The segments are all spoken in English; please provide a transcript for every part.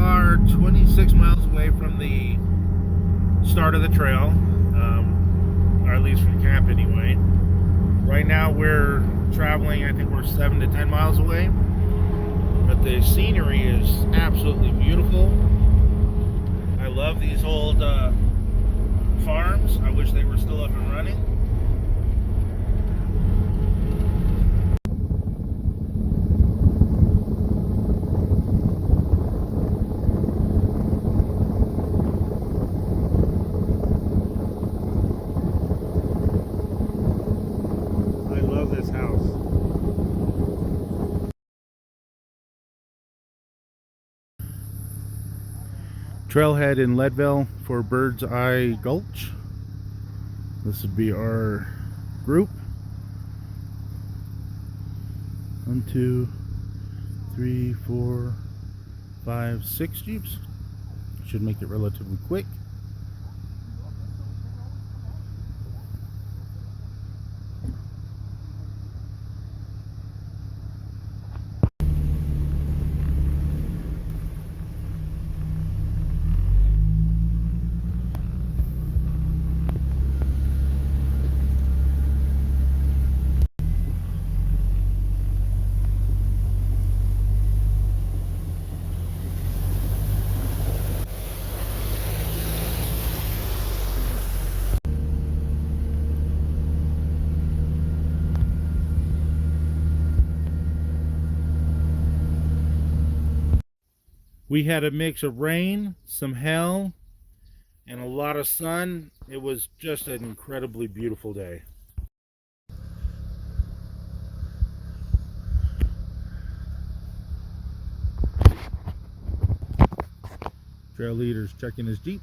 are 26 miles away from the start of the trail, or at least from camp anyway. Right now we're traveling, I think we're 7 to 10 miles away, but the scenery is absolutely beautiful. I love these old farms. I wish they were still up and running. Trailhead in Leadville for Birdseye Gulch. This would be our group. 1, 2, 3, 4, 5, 6 Jeeps. Should make it relatively quick. We had a mix of rain, some hail, and a lot of sun. It was just an incredibly beautiful day. Trail leader's checking his Jeep.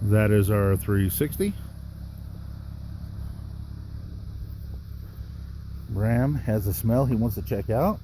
That is our 360. Bram has a smell he wants to check out.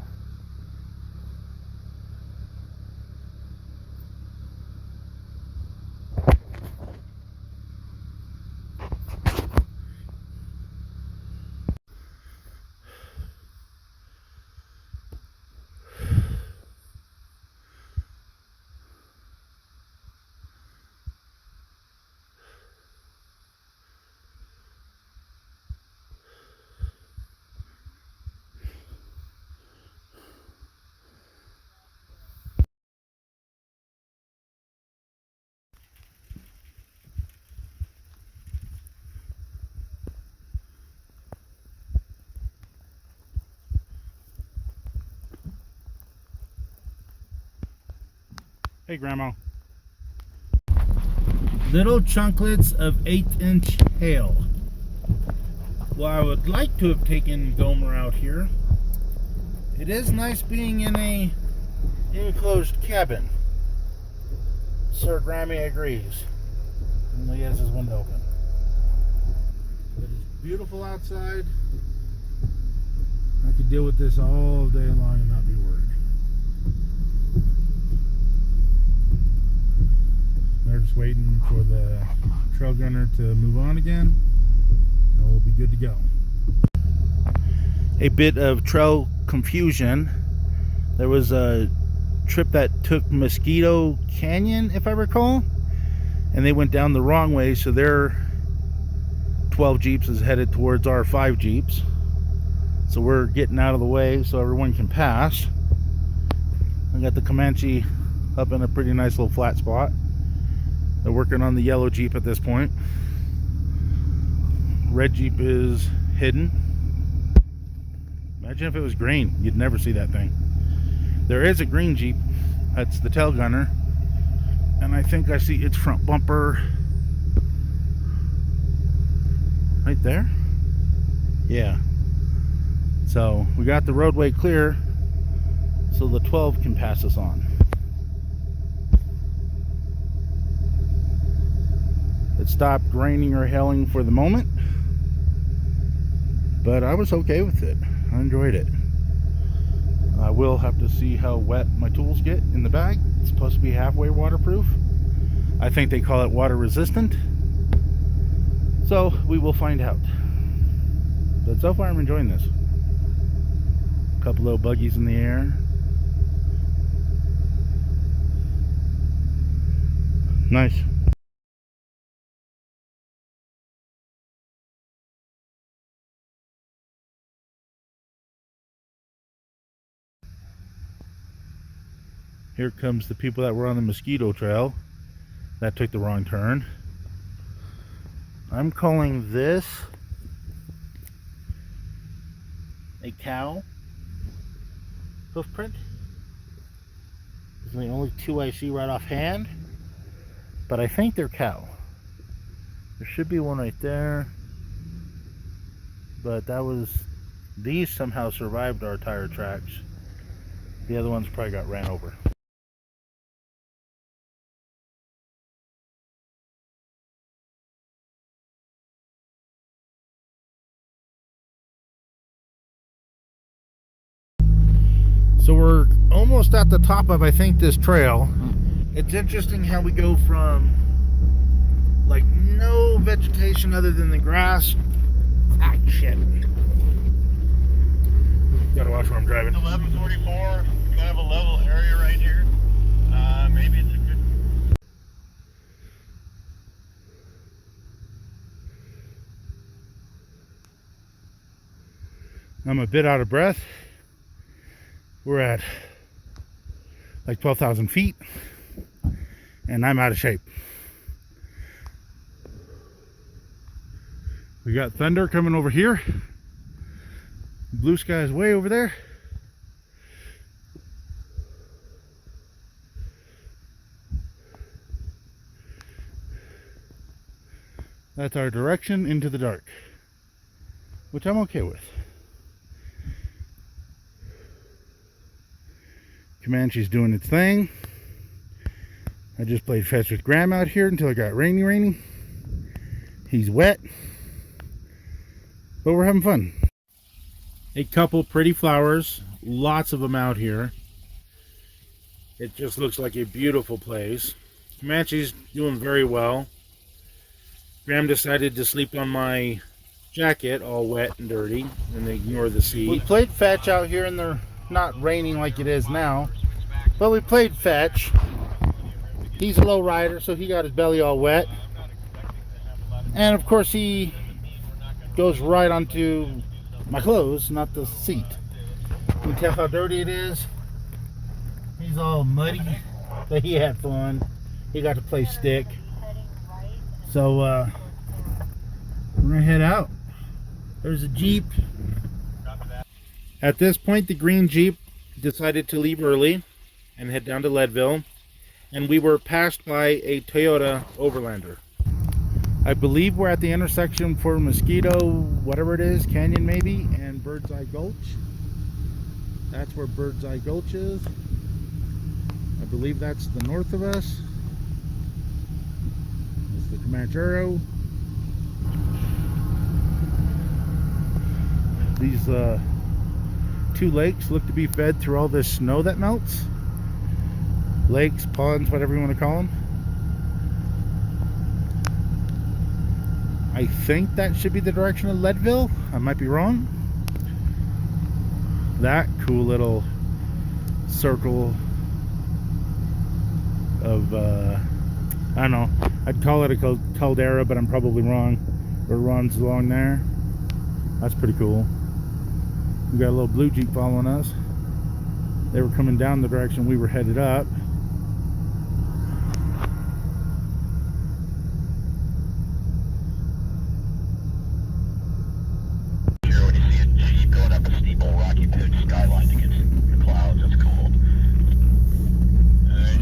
Hey, Grandma. Little chunklets of 1/8-inch hail. Well, I would like to have taken Gomer out here. It is nice being in a enclosed cabin. Sir Grammy agrees. And he has his window open. It is beautiful outside. I could deal with this all day long and not be worried. They're just waiting for the trail gunner to move on again, and we'll be good to go. A bit of trail confusion. There was a trip that took Mosquito Canyon, if I recall, and they went down the wrong way, so their 12 Jeeps is headed towards our 5 Jeeps. So we're getting out of the way so everyone can pass. I got the Comanche up in a pretty nice little flat spot. They're working on the yellow Jeep at this point. Red Jeep is hidden. Imagine if it was green. You'd never see that thing. There is a green Jeep. That's the tail gunner. And I think I see its front bumper right there. Yeah. So we got the roadway clear so the 12 can pass us on. It stopped raining or hailing for the moment. but I was okay with it. I enjoyed it. I will have to see how wet my tools get in the bag. It's supposed to be halfway waterproof. I think they call it water resistant. So we will find out. But so far I'm enjoying this. A couple little buggies in the air. Nice. Here comes the people that were on the mosquito trail. That took the wrong turn. I'm calling this a cow hoof print. These are the only two I see right offhand, but I think they're cow. There should be one right there, but these somehow survived our tire tracks. The other ones probably got ran over. So we're almost at the top of, I think, this trail. It's interesting how we go from like no vegetation other than the grass. Ah, shit. Gotta watch where I'm driving. 1144, kind of a level area right here. Maybe it's a good... I'm a bit out of breath. We're at like 12,000 feet and I'm out of shape. We got thunder coming over here. Blue sky is way over there. That's our direction into the dark, which I'm okay with. Comanche's doing its thing. I just played fetch with Graham out here until it got rainy. He's wet, but we're having fun. A couple pretty flowers, lots of them out here. It just looks like a beautiful place. Comanche's doing very well. Graham decided to sleep on my jacket, all wet and dirty, and ignore the sea. We played fetch out here in the not raining like it is now, but we played fetch. He's a low rider, so he got his belly all wet, and of course he goes right onto my clothes, not the seat. You can tell how dirty it is. He's all muddy, but he had fun. He got to play stick. So we're gonna head out. There's a Jeep. At this point, the green Jeep decided to leave early and head down to Leadville, and we were passed by a Toyota Overlander. I believe we're at the intersection for Mosquito, whatever it is, Canyon maybe, and Birdseye Gulch. That's where Birdseye Gulch is. I believe that's the north of us. It's the Comanchero. These two lakes look to be fed through all this snow that melts. Lakes, ponds, whatever you want to call them. I think that should be the direction of Leadville. I might be wrong. That cool little circle of I don't know, I'd call it a caldera, but I'm probably wrong. It runs along there. That's pretty cool. We got a little blue Jeep following us. They were coming down the direction we were headed up. Here, when you see a Jeep going up a steep old rocky pitch skyline against the clouds, that's cool. Alright.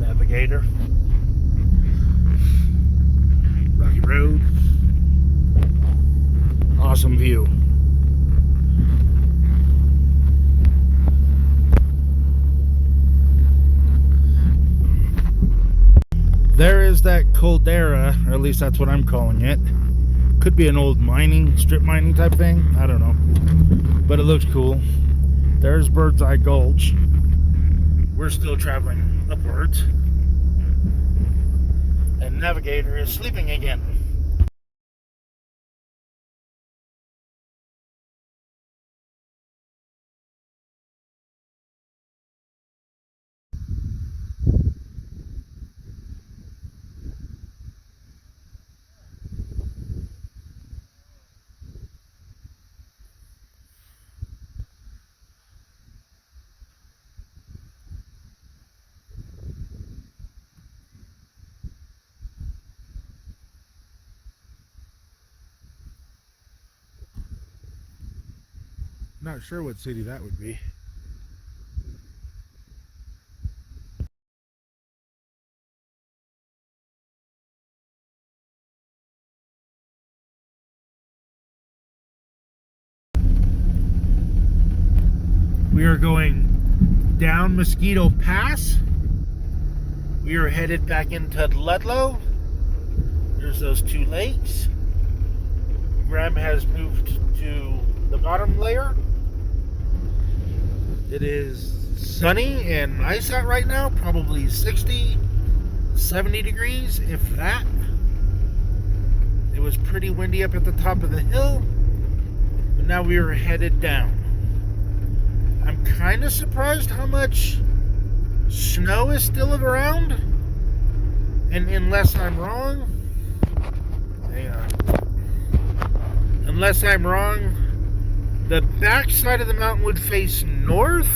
Navigator. Road. Awesome view. that caldera, or at least that's what I'm calling it. Could be an old strip mining type thing. I don't know. But it looks cool. There's Birdseye Gulch. We're still traveling upwards. And Navigator is sleeping again. Not sure what city that would be. We are going down Mosquito Pass. We are headed back into Ludlow. There's those two lakes. Graham has moved to the bottom layer. It is sunny and nice out right now, probably 60, 70 degrees, if that. It was pretty windy up at the top of the hill, but now we are headed down. I'm kind of surprised how much snow is still around, and unless I'm wrong, the back side of the mountain would face north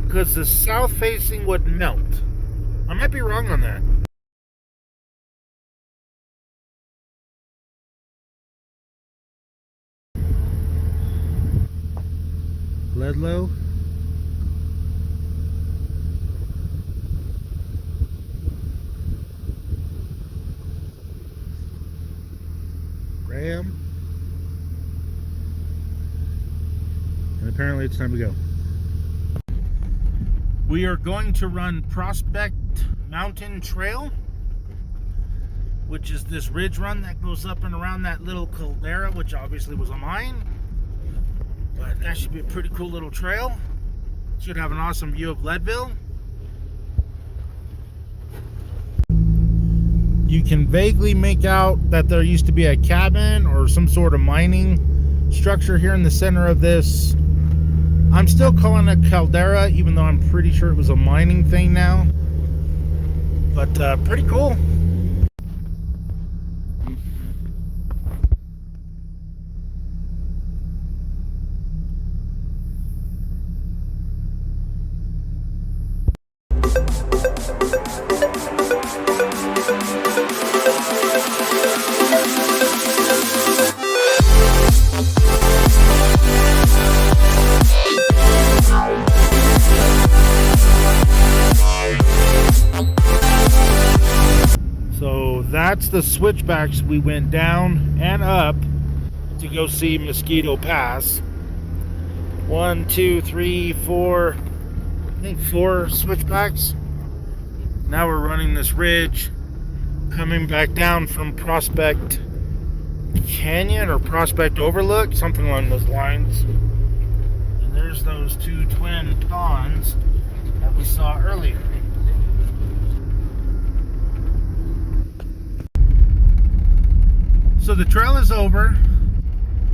because the south facing would melt. I might be wrong on that. Ludlow. Graham. And apparently it's time to go. We are going to run Prospect Mountain Trail, which is this ridge run that goes up and around that little caldera, which obviously was a mine. But that should be a pretty cool little trail. Should have an awesome view of Leadville. You can vaguely make out that there used to be a cabin or some sort of mining structure here in the center of this. I'm still calling it caldera, even though I'm pretty sure it was a mining thing now. But pretty cool. That's the switchbacks we went down and up to go see Mosquito Pass. 1, 2, 3, 4, I think 4 switchbacks. Now we're running this ridge coming back down from Prospect Canyon or Prospect Overlook, something along those lines. And there's those two twin ponds that we saw earlier. So the trail is over.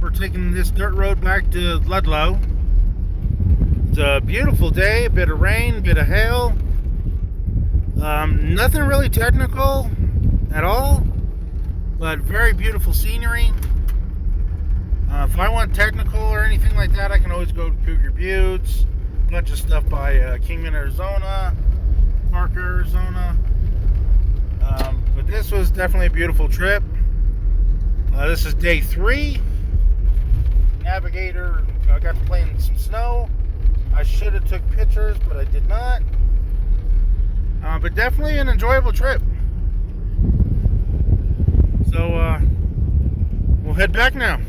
We're taking this dirt road back to Ludlow. It's a beautiful day, a bit of rain, a bit of hail. Nothing really technical at all, but very beautiful scenery. If I want technical or anything like that, I can always go to Cougar Buttes. A bunch of stuff by Kingman, Arizona, Parker, Arizona. But this was definitely a beautiful trip. This is day 3. Navigator, I got to play in some snow. I should have took pictures, but I did not. But definitely an enjoyable trip. So we'll head back now.